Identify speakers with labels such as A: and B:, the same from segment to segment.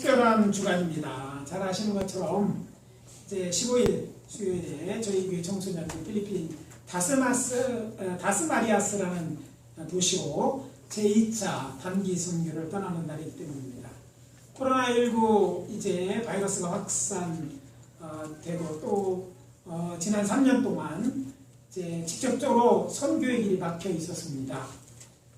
A: 특별한 주간입니다. 잘 아시는 것처럼 이제 15일 수요일에 저희 교회 청소년들 필리핀 다스마리아스라는 도시로 제2차 단기 선교를 떠나는 날이기 때문입니다. 코로나19 이제 바이러스가 확산되고 또 지난 3년 동안 이제 직접적으로 선교의 길이 막혀 있었습니다.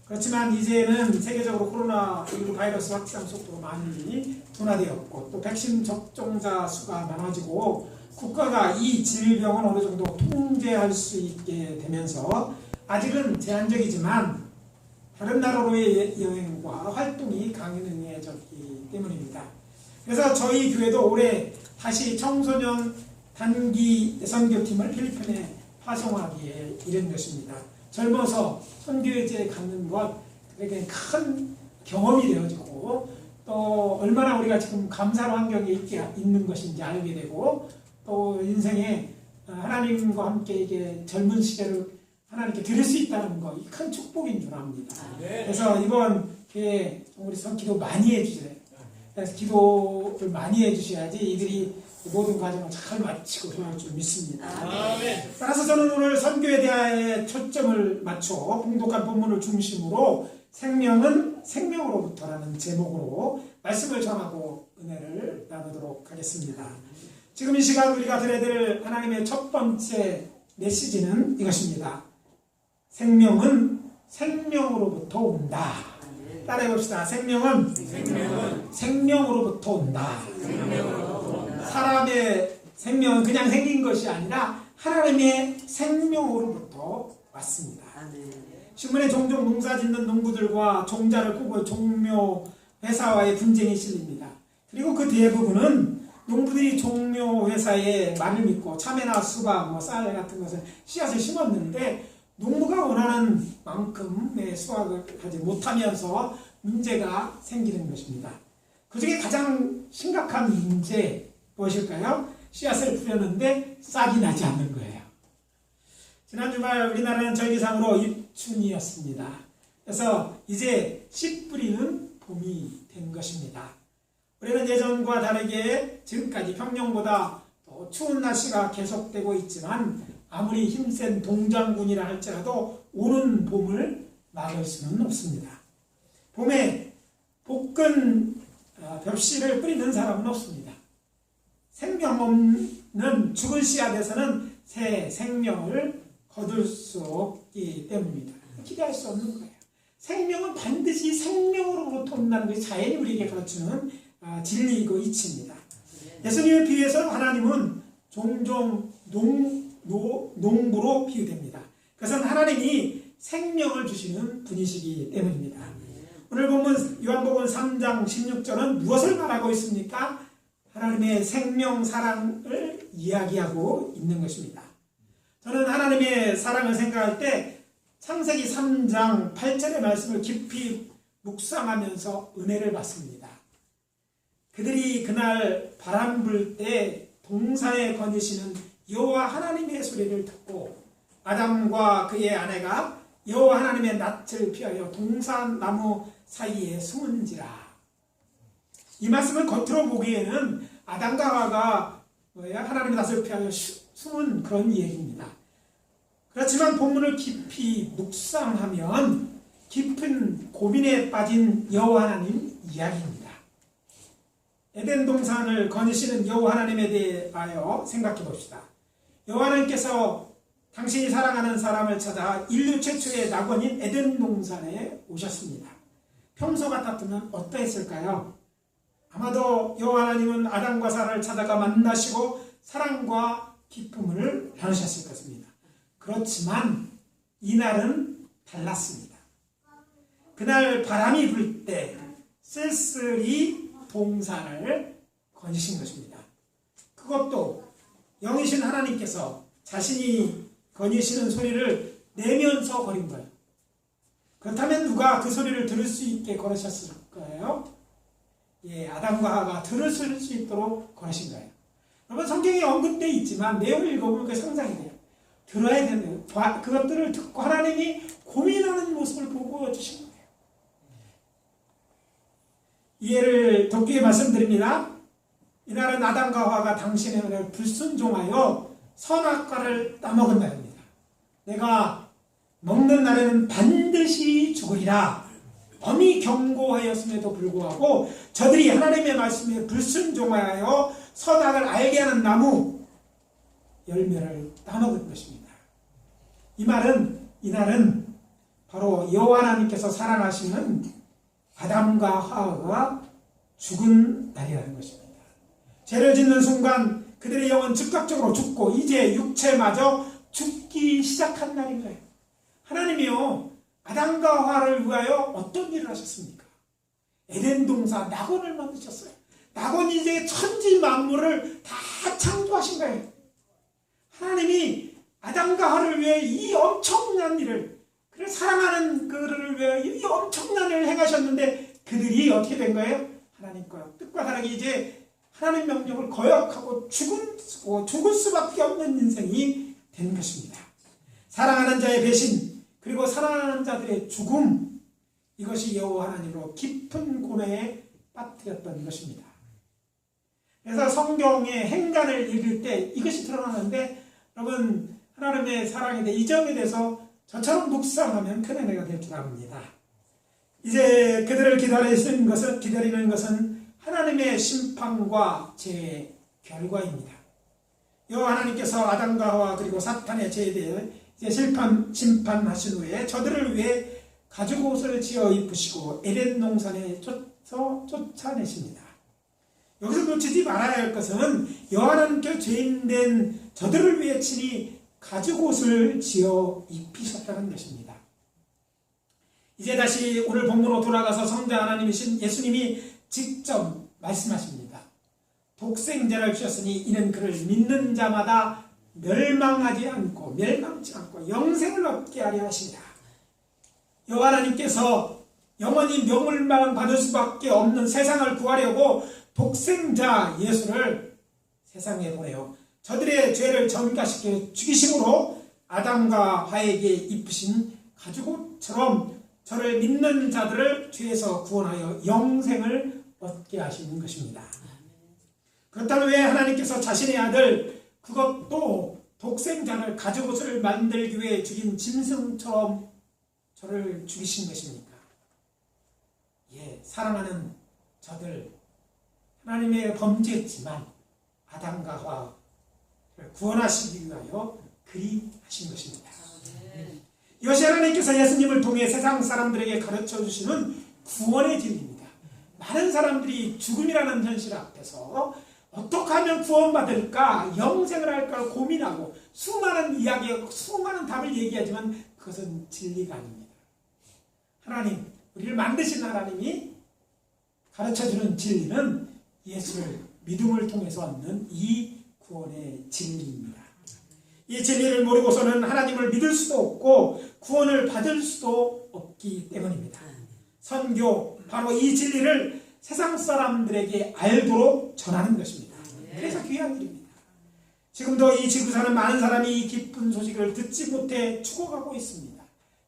A: 그렇지만 이제는 세계적으로 코로나19 바이러스 확산 속도가 많이 둔화되었고 또 백신 접종자 수가 많아지고 국가가 이 질병을 어느 정도 통제할 수 있게 되면서 아직은 제한적이지만 다른 나라로의 여행과 활동이 가능해졌기 때문입니다. 그래서 저희 교회도 올해 다시 청소년 단기 선교팀을 필리핀에 파송하기에 이른 것입니다. 젊어서 선교지에 가는 것 그에게 큰 경험이 되어지고 또 얼마나 우리가 지금 감사의 환경에 있는 것인지 알게 되고 또 인생에 하나님과 함께 이게 젊은 시대를 하나님께 드릴 수 있다는 것, 이 큰 축복인 줄 압니다. 그래서 이번 기회에 우리 기도 많이 해주세요. 그래서 기도를 많이 해주셔야지 이들이 모든 과정을 잘 마치고 그럴 줄 믿습니다. 따라서 저는 오늘 선교에 대해 초점을 맞춰 봉독한 본문을 중심으로 생명은 생명으로부터라는 제목으로 말씀을 전하고 은혜를 나누도록 하겠습니다. 지금 이 시간 우리가 들어야 될 하나님의 첫 번째 메시지는 이것입니다. 생명은 생명으로부터 온다. 따라해 봅시다. 생명은 생명으로부터 온다. 사람의 생명은 그냥 생긴 것이 아니라 하나님의 생명으로부터 왔습니다. 신문에 종종 농사 짓는 농부들과 종자를 꾸고 종묘 회사와의 분쟁이 실립니다. 그리고 그 대부분은 농부들이 종묘 회사의 말을 믿고 참외나 수박, 쌀 같은 것을 씨앗을 심었는데 농부가 원하는 만큼의 수확을 하지 못하면서 문제가 생기는 것입니다. 그 중에 가장 심각한 문제 무엇일까요? 씨앗을 뿌렸는데 싹이 나지 않는 거예요. 지난 주말 우리나라는 절기상으로 입춘이었습니다. 그래서 이제 씨 뿌리는 봄이 된 것입니다. 올해는 예전과 다르게 지금까지 평년보다 더 추운 날씨가 계속되고 있지만 아무리 힘센 동장군이라 할지라도 오는 봄을 막을 수는 없습니다. 봄에 볶은 벽씨를 뿌리는 사람은 없습니다. 생명 없는 죽은 씨앗에서는 새 생명을 거둘 수 없기 때문입니다. 기대할 수 없는 거예요. 생명은 반드시 생명으로부터 온다는 것이 자연이 우리에게 가르치는 진리이고 이치입니다. 예수님을 비유해서 하나님은 종종 농부로 비유됩니다. 그것은 하나님이 생명을 주시는 분이시기 때문입니다. 오늘 본문 요한복음 3장 16절은 무엇을 말하고 있습니까? 하나님의 생명 사랑을 이야기하고 있는 것입니다. 저는 하나님의 사랑을 생각할 때 창세기 3장 8절의 말씀을 깊이 묵상하면서 은혜를 받습니다. 그들이 그날 바람 불 때 동산에 거니시는 여호와 하나님의 소리를 듣고 아담과 그의 아내가 여호와 하나님의 낯을 피하여 동산 나무 사이에 숨은지라. 이 말씀은 겉으로 보기에는 아담과 하와가 하나님의 낯을 피하여 숨은 그런 얘기입니다. 그렇지만 본문을 깊이 묵상하면 깊은 고민에 빠진 여호와 하나님 이야기입니다. 에덴 동산을 거니시는 여호와 하나님에 대하여 생각해 봅시다. 여호와 하나님께서 당신이 사랑하는 사람을 찾아 인류 최초의 낙원인 에덴 동산에 오셨습니다. 평소 같았으면 어떠했을까요? 아마도 여호와 하나님은 아담과 사라를 찾아가 만나시고 사랑과 기쁨을 나누셨을 것입니다. 그렇지만 이날은 달랐습니다. 그날 바람이 불 때 쓸쓸히 동산을 거니신 것입니다. 그것도 영이신 하나님께서 자신이 거니시는 소리를 내면서 거린 거예요. 그렇다면 누가 그 소리를 들을 수 있게 걸으셨을까요? 아담과 하와가 들을 수 있도록 걸으신 거예요. 여러분 성경에 언급되어 있지만 내용을 읽어보면 그게 상상이 돼요. 들어야 되는 그것들을 듣고 하나님이 고민하는 모습을 보고 주신 거예요. 이해를 돕기 위해 말씀드립니다. 이날은 아담과 하와가 당신의 은혜를 불순종하여 선악과를 따먹은 날입니다. 내가 먹는 날에는 반드시 죽으리라 엄히 경고하였음에도 불구하고 저들이 하나님의 말씀에 불순종하여 선악을 알게 하는 나무 열매를 따먹은 것입니다. 이날은 바로 여호와 하나님께서 사랑하시는 아담과 하와가 죽은 날이라는 것입니다. 죄를 짓는 순간 그들의 영은 즉각적으로 죽고 이제 육체마저 죽기 시작한 날인 거예요. 하나님이요, 아담과 하와를 위하여 어떤 일을 하셨습니까? 에덴 동산 낙원을 만드셨어요. 낙원이 이제 천지 만물을 다 창조하신 거예요. 하나님이 아담과 하와를 위해 이 엄청난 일을, 그를 사랑하는 그를 위해 이 엄청난 일을 행하셨는데 그들이 어떻게 된 거예요? 하나님과 뜻과 다르게 이제 하나님 명령을 거역하고 죽을 수밖에 없는 인생이 된 것입니다. 사랑하는 자의 배신, 그리고 사랑하는 자들의 죽음, 이것이 여호와 하나님으로 깊은 고뇌에 빠뜨렸던 것입니다. 그래서 성경의 행간을 읽을 때 이것이 드러나는데, 여러분 하나님의 사랑에 대해 이 점에 대해서 저처럼 묵상하면 큰 은혜가 될 줄 압니다. 이제 그들을 기다리는 것은 하나님의 심판과 죄의 결과입니다. 여호와 하나님께서 아담과 하와 그리고 사탄의 죄에 대해 이제 심판하신 후에 저들을 위해 가죽옷을 지어 입으시고 에덴 동산에 쫓아내십니다. 여기서 놓치지 말아야 할 것은 여호와 하나님께 죄인된 저들을 위해 친히 가죽옷을 지어 입히셨다는 것입니다. 이제 다시 오늘 본문으로 돌아가서 성자 하나님이신 예수님이 직접 말씀하십니다. 독생자를 주셨으니 이는 그를 믿는 자마다 멸망치 않고 영생을 얻게 하려 하시니라. 여호와 하나님께서 영원히 멸망을 받을 수밖에 없는 세상을 구하려고 독생자 예수를 세상에 보내어 저들의 죄를 전가시켜 죽이심으로 아담과 하와에게 입으신 가죽옷처럼 저를 믿는 자들을 죄에서 구원하여 영생을 얻게 하시는 것입니다. 그렇다면 왜 하나님께서 자신의 아들, 그것도 독생자를 가죽옷을 만들기 위해 죽인 짐승처럼 저를 죽이신 것입니까? 사랑하는 저들, 하나님의 범죄했지만 아담과 하와를 구원하시기 위하여 그리 하신 것입니다. 이것이 하나님께서 예수님을 통해 세상 사람들에게 가르쳐 주시는 구원의 진리입니다. 많은 사람들이 죽음이라는 현실 앞에서 어떻게 하면 구원받을까, 영생을 할까 고민하고 수많은 답을 얘기하지만 그것은 진리가 아닙니다. 하나님, 우리를 만드신 하나님이 가르쳐주는 진리는 예수를 믿음을 통해서 얻는 이 구원의 진리입니다. 이 진리를 모르고서는 하나님을 믿을 수도 없고 구원을 받을 수도 없기 때문입니다. 선교, 바로 이 진리를 세상 사람들에게 알도록 전하는 것입니다. 그래서 귀한 일입니다. 지금도 이 지구 사는 많은 사람이 이 기쁜 소식을 듣지 못해 죽어가고 있습니다.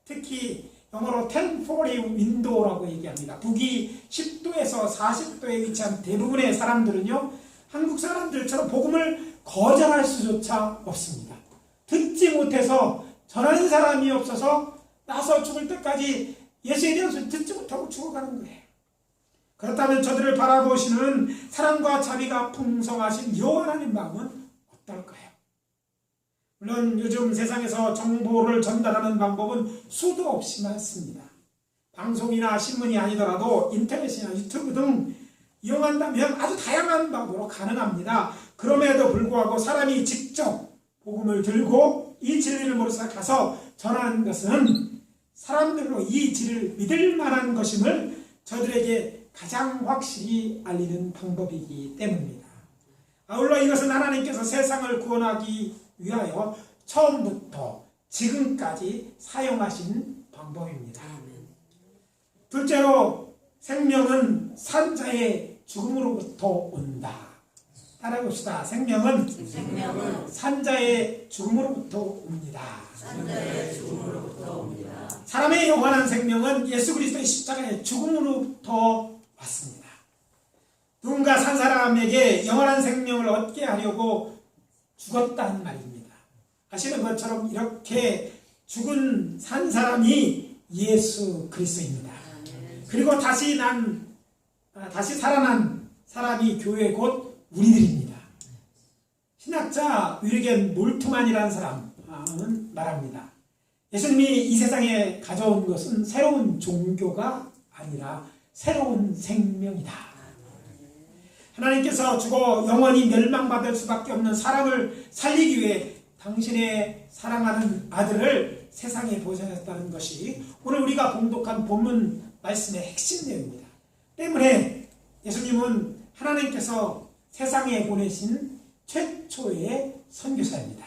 A: 특히 영어로 1040 윈도우라고 얘기합니다. 북위 10도에서 40도에 위치한 대부분의 사람들은요, 한국 사람들처럼 복음을 거절할 수조차 없습니다. 듣지 못해서, 전하는 사람이 없어서 나서 죽을 때까지 예수에 대한 소리 듣지 못하고 죽어가는 거예요. 그렇다면 저들을 바라보시는 사랑과 자비가 풍성하신 여호와 하나님 마음은 어떨까요? 물론 요즘 세상에서 정보를 전달하는 방법은 수도 없이 많습니다. 방송이나 신문이 아니더라도 인터넷이나 유튜브 등 이용한다면 아주 다양한 방법으로 가능합니다. 그럼에도 불구하고 사람이 직접 복음을 들고 이 진리를 모르서 가서 전하는 것은 사람들로 이 진리를 믿을 만한 것임을 저들에게 가장 확실히 알리는 방법이기 때문입니다. 아울러 이것은 하나님께서 세상을 구원하기 위하여 처음부터 지금까지 사용하신 방법입니다. 둘째로, 생명은 산자의 죽음으로부터 온다. 따라해봅시다. 생명은 산자의 죽음으로부터 옵니다. 사람의 영원한 생명은 예수 그리스도의 십자가의 죽음으로부터 왔습니다. 누군가 산 사람에게 영원한 생명을 얻게 하려고 죽었다는 말입니다. 아시는 것처럼 이렇게 산 사람이 예수 그리스도입니다. 그리고 다시 살아난 사람이 교회 곧 우리들입니다. 신학자 위르겐 몰트만이라는 사람은 말합니다. 예수님이 이 세상에 가져온 것은 새로운 종교가 아니라 새로운 생명이다. 하나님께서 죽어 영원히 멸망받을 수밖에 없는 사람을 살리기 위해 당신의 사랑하는 아들을 세상에 보내셨다는 것이 오늘 우리가 봉독한 본문 말씀의 핵심 내용입니다. 때문에 예수님은 하나님께서 세상에 보내신 최초의 선교사입니다.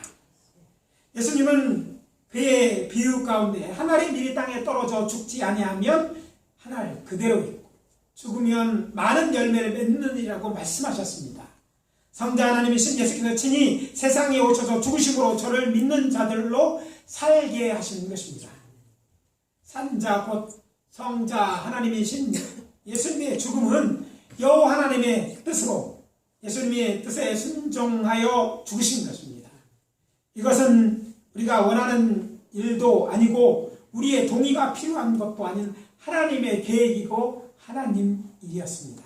A: 예수님은 그의 비유 가운데 한 알이 미리 땅에 떨어져 죽지 아니하면 한 알 그대로 있고 죽으면 많은 열매를 맺느니라고 말씀하셨습니다. 성자 하나님이신 예수께서 친히 세상에 오셔서 죽으심으로 저를 믿는 자들로 살게 하시는 것입니다. 산자 곧 성자 하나님이신 예수님의 죽음은 여호와 하나님의 뜻으로 예수님의 뜻에 순종하여 죽으신 것입니다. 이것은 우리가 원하는 일도 아니고 우리의 동의가 필요한 것도 아닌 하나님의 계획이고 하나님 일이었습니다.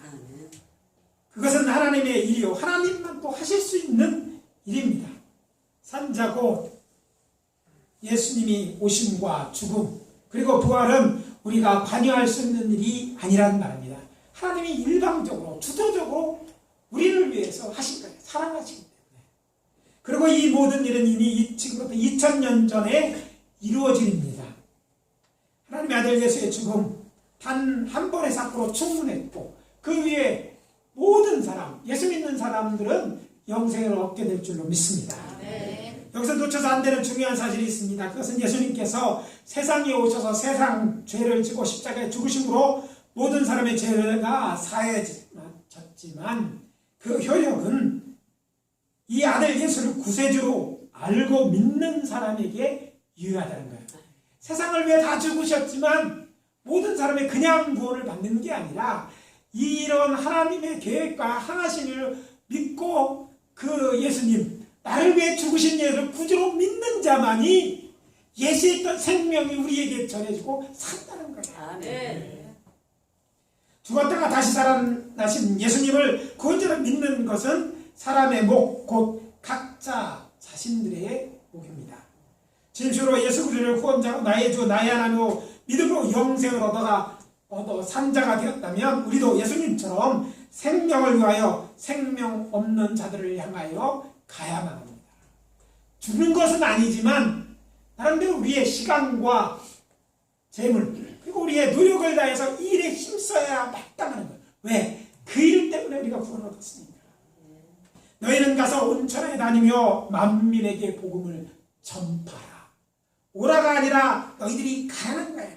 A: 그것은 하나님의 일이요 하나님만 또 하실 수 있는 일입니다. 산자고 예수님이 오심과 죽음 그리고 부활은 우리가 관여할 수 있는 일이 아니라는 말입니다. 하나님이 일방적으로 주도적으로 우리를 위해서 하신 거예요. 사랑하시기 때문에. 그리고 이 모든 일은 이미 지금부터 2000년 전에 이루어진 일입니다. 하나님의 아들 예수의 죽음 단 한 번의 사건으로 충분했고 그 위에 모든 사람, 예수 믿는 사람들은 영생을 얻게 될 줄로 믿습니다. 여기서 놓쳐서 안 되는 중요한 사실이 있습니다. 그것은 예수님께서 세상에 오셔서 세상 죄를 지고 십자가에 죽으심으로 모든 사람의 죄가 사해졌지만 그 효력은 이 아들 예수를 구세주로 알고 믿는 사람에게 유효하다는 거예요. 세상을 위해 다 죽으셨지만 모든 사람의 그냥 구원을 받는 게 아니라 이런 하나님의 계획과 하나심을 믿고 그 예수님 나를 위해 죽으신 예수를 구주로 믿는 자만이 예수에 있던 생명이 우리에게 전해지고 산다는 거예요.
B: 아멘.
A: 죽었다가 다시 살아나신 예수님을 구원자로 믿는 것은 사람의 목, 곧 각자 자신들의 목입니다. 진실로 예수 그리스도를 구원자로 나의 주 나의 하나님으로 믿음으로 영생을 얻어 산자가 되었다면 우리도 예수님처럼 생명을 위하여 생명 없는 자들을 향하여 가야만 합니다. 죽는 것은 아니지만 나름대로 우리의 시간과 재물 그리고 우리의 노력을 다해서 이 일에 힘써야 마땅하는 거예요. 왜? 그 일 때문에 우리가 구원을 얻었으니까. 너희는 가서 온 천하에 다니며 만민에게 복음을 전파하라. 오라가 아니라 너희들이 가라는 거예요.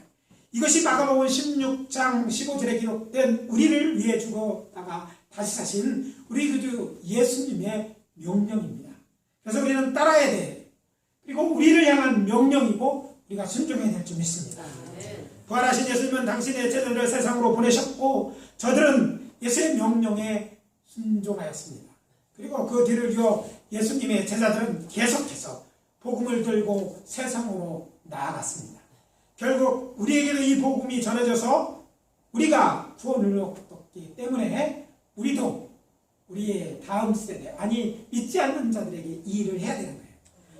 A: 이것이 마가복음 16장 15절에 기록된 우리를 위해 죽었다가 다시 사신 우리 구주 예수님의 명령입니다. 그래서 우리는 따라야 돼요. 그리고 우리를 향한 명령이고 우리가 순종해야 될 줄 믿습니다. 부활하신 예수님은 당신의 제자들을 세상으로 보내셨고 저들은 예수의 명령에 순종하였습니다. 그리고 그 뒤를 이어 예수님의 제자들은 계속해서 복음을 들고 세상으로 나아갔습니다. 결국 우리에게도 이 복음이 전해져서 우리가 구원을 얻기 때문에 우리도 우리의 다음 세대 아니 믿지 않는 자들에게 이 일을 해야 되는 거예요.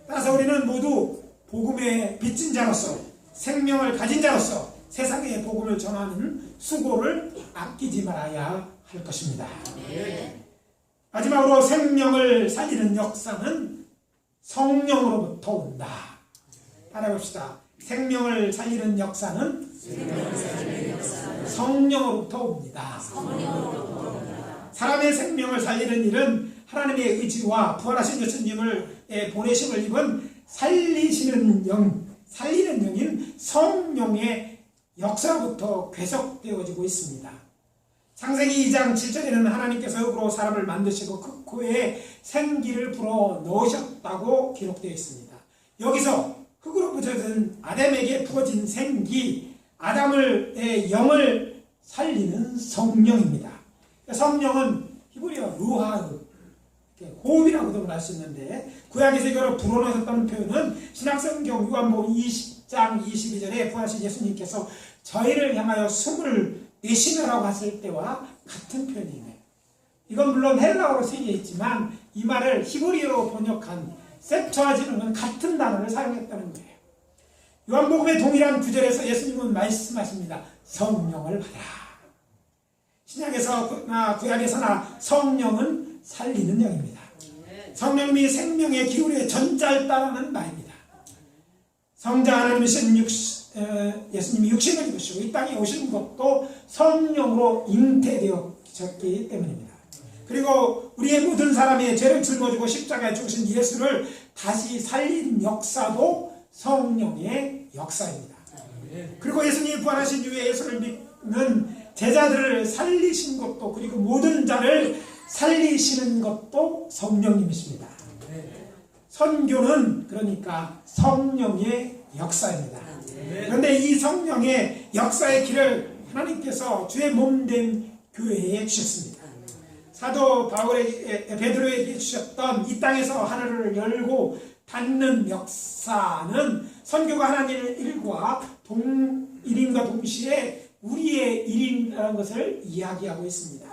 A: 따라서 우리는 모두 복음의 빚진 자로서 생명을 가진 자로서 세상에 복음을 전하는 수고를 아끼지 말아야 할 것입니다. 마지막으로 생명을 살리는 역사는 성령으로부터 온다. 따라해봅시다. 생명을 살리는 역사는 성령으로부터 옵니다. 사람의 생명을 살리는 일은 하나님의 의지와 부활하신 예수님을 보내심을 입은 살리는 영인 성령의 역사부터 계속되어지고 있습니다. 창세기 2장 7절에는 하나님께서 흙으로 사람을 만드시고 그 코에 생기를 불어 넣으셨다고 기록되어 있습니다. 여기서 흙으로 부어진 아담에게 부어진 생기, 아담의 영을 살리는 성령입니다. 성령은 히브리어 루하흐, 호흡이라고도 할 수 있는데, 구약에서 이걸 불어넣었다는 표현은 신약성경 요한복음 20장 22절에 부활하신 예수님께서 저희를 향하여 숨을 내쉬느라고 하실 때와 같은 표현이네요. 이건 물론 헬라어로 쓰여 있지만 이 말을 히브리어로 번역한 셉투아진트는 같은 단어를 사용했다는 거예요. 요한복음의 동일한 구절에서 예수님은 말씀하십니다. 성령을 받아라. 신약에서나 구약에서나 성령은 살리는 영입니다. 성령님이 생명의 기울의 전자였다는 말입니다. 성자 하나님이신 예수님이 육신을 입으시고 이 땅에 오신 것도 성령으로 잉태되었기 때문입니다. 그리고 우리의 모든 사람의 죄를 짊어지고 십자가에 죽으신 예수를 다시 살린 역사도 성령의 역사입니다. 그리고 예수님이 부활하신 이후에 예수를 믿는 제자들을 살리신 것도, 그리고 모든 자를 살리시는 것도 성령님이십니다. 선교는 그러니까 성령의 역사입니다. 그런데 이 성령의 역사의 길을 하나님께서 주의 몸된 교회에 주셨습니다. 사도 베드로에게 주셨던 이 땅에서 하늘을 열고 닫는 역사는 선교가 하나님의 일과 일인과 동시에 우리의 일이라는 것을 이야기하고 있습니다.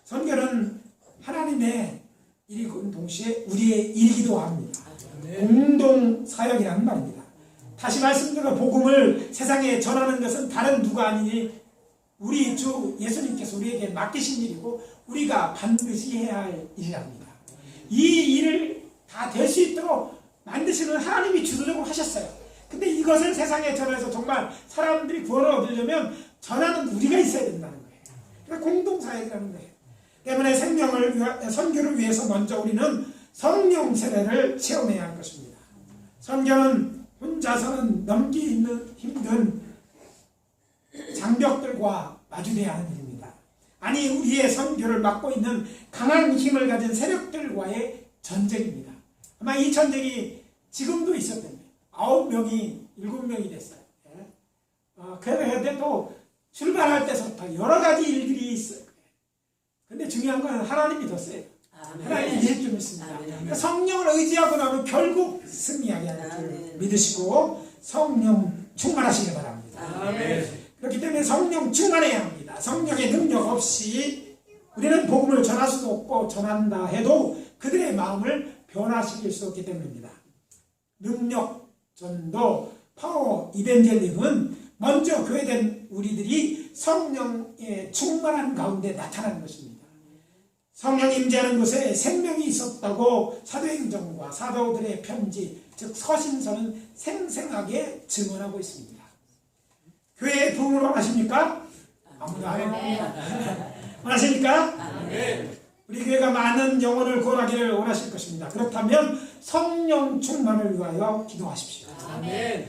A: 선교는 하나님의 일이고 동시에 우리의 일이기도 합니다. 공동 사역이라는 말입니다. 다시 말씀드려 복음을 세상에 전하는 것은 다른 누가 아니니 우리 주 예수님께서 우리에게 맡기신 일이고 우리가 반드시 해야 할 일이랍니다. 이 일을 다 될 수 있도록 만드시는 하나님이 주도적으로 하셨어요. 근데 이것을 세상에 전해서 정말 사람들이 구원을 얻으려면 전하는 우리가 있어야 된다는 거예요. 그러니까 공동사역이라는 거예요. 때문에 선교를 위해서 먼저 우리는 성령 세례를 체험해야 할 것입니다. 선교는 혼자서는 넘기 힘든 장벽들과 마주해야 하는 일입니다. 아니, 우리의 선교를 맡고 있는 강한 힘을 가진 세력들과의 전쟁입니다. 아마 이 전쟁이 지금도 있었답니다. 9명이 7명이 됐어요. 그런데 또 출발할 때부터 여러 가지 일들이 있어요. 근데 중요한 건 하나님이 더 세요. 하나님이 일을 좀 있습니다. 그러니까 성령을 의지하고 나면 결국 승리하게 하는 줄 믿으시고 성령 충만하시기 바랍니다. 그렇기 때문에 성령 충만해야 합니다. 성령의 능력 없이 우리는 복음을 전할 수도 없고 전한다 해도 그들의 마음을 변화시킬 수 없기 때문입니다. 능력, 전도, 파워, 이벤젤링은 먼저 교회된 우리들이 성령의 충만한 가운데 나타나는 것입니다. 성령 임재하는 곳에 생명이 있었다고 사도행전과 사도들의 편지, 즉 서신서는 생생하게 증언하고 있습니다. 교회에 부흥을 원하십니까? 아무도 안 합니다. 원하십니까? 우리 교회가 많은 영혼을 구원하기를 원하실 것입니다. 그렇다면 성령 충만을 위하여 기도하십시오.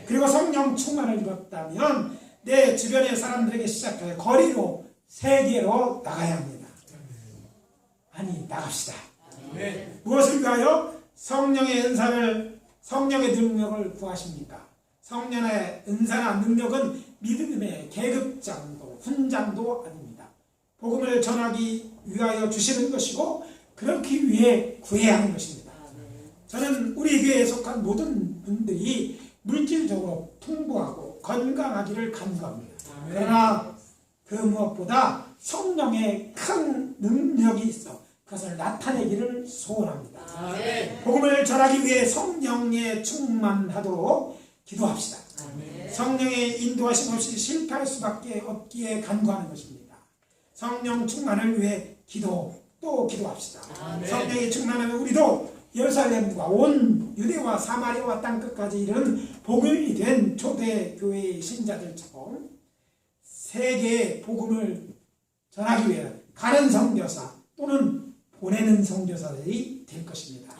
A: 그리고 성령 충만을 입었다면 내 주변의 사람들에게 시작하여 거리로, 세계로 나가야 합니다. 아니, 나갑시다. 무엇을 위하여? 성령의 은사를, 성령의 능력을 구하십니까? 성령의 은사나 능력은 믿음의 계급장도, 훈장도 아닙니다. 복음을 전하기 위하여 주시는 것이고 그렇기 위해 구해야 하는 것입니다. 저는 우리 교회에 속한 모든 분들이 물질적으로 풍부하고 건강하기를 간구합니다. 그러나 그 무엇보다 성령의 큰 능력이 있어 그것을 나타내기를 소원합니다. 복음을 전하기 위해 성령에 충만하도록 기도합시다. 성령의 인도하심 없이 실패할 수밖에 없기에 간구하는 것입니다. 성령 충만을 위해 또 기도합시다. 성령이 충만하면 우리도 예루살렘과 온 유대와 사마리아와 땅끝까지 이른 복음이 된 초대교회의 신자들처럼 세계에 복음을 전하기 위해 가는 선교사 또는 보내는 선교사들이 될 것입니다.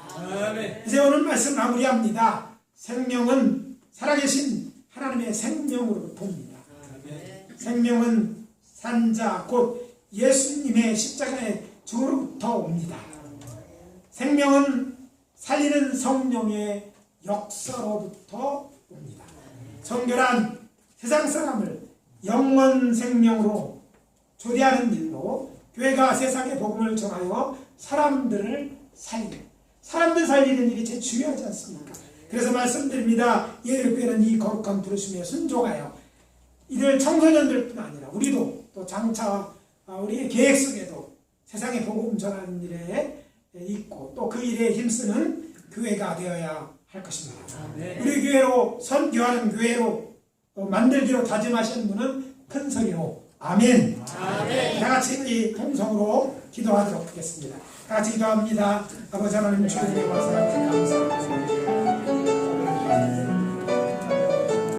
A: 이제 오늘 말씀 마무리합니다. 생명은 살아계신 하나님의 생명으로부터 옵니다. 생명은 산자 곧 예수님의 십자가의 주로부터 옵니다. 생명은 살리는 성령의 역사로부터 옵니다. 선교란 세상 사람을 영원 생명으로 초대하는 일로 교회가 세상에 복음을 전하여 사람들 살리는 일이 제일 중요하지 않습니까? 그래서 말씀드립니다. 예배는 이 거룩한 부르심에 순종하여 이들 청소년들뿐 아니라 우리도 또 장차 우리의 계획 속에도 세상에 복음 전하는 일에 있고 또 그 일에 힘쓰는 교회가 되어야 할 것입니다. 우리 교회로 선교하는 교회로 만들기로 다짐하신 분은 큰 소리로 아멘. 다 같이 이 통성으로 기도하도록 하겠습니다. 다 같이 기도합니다. 아버지 하나님 주님의 말씀 감사합니다.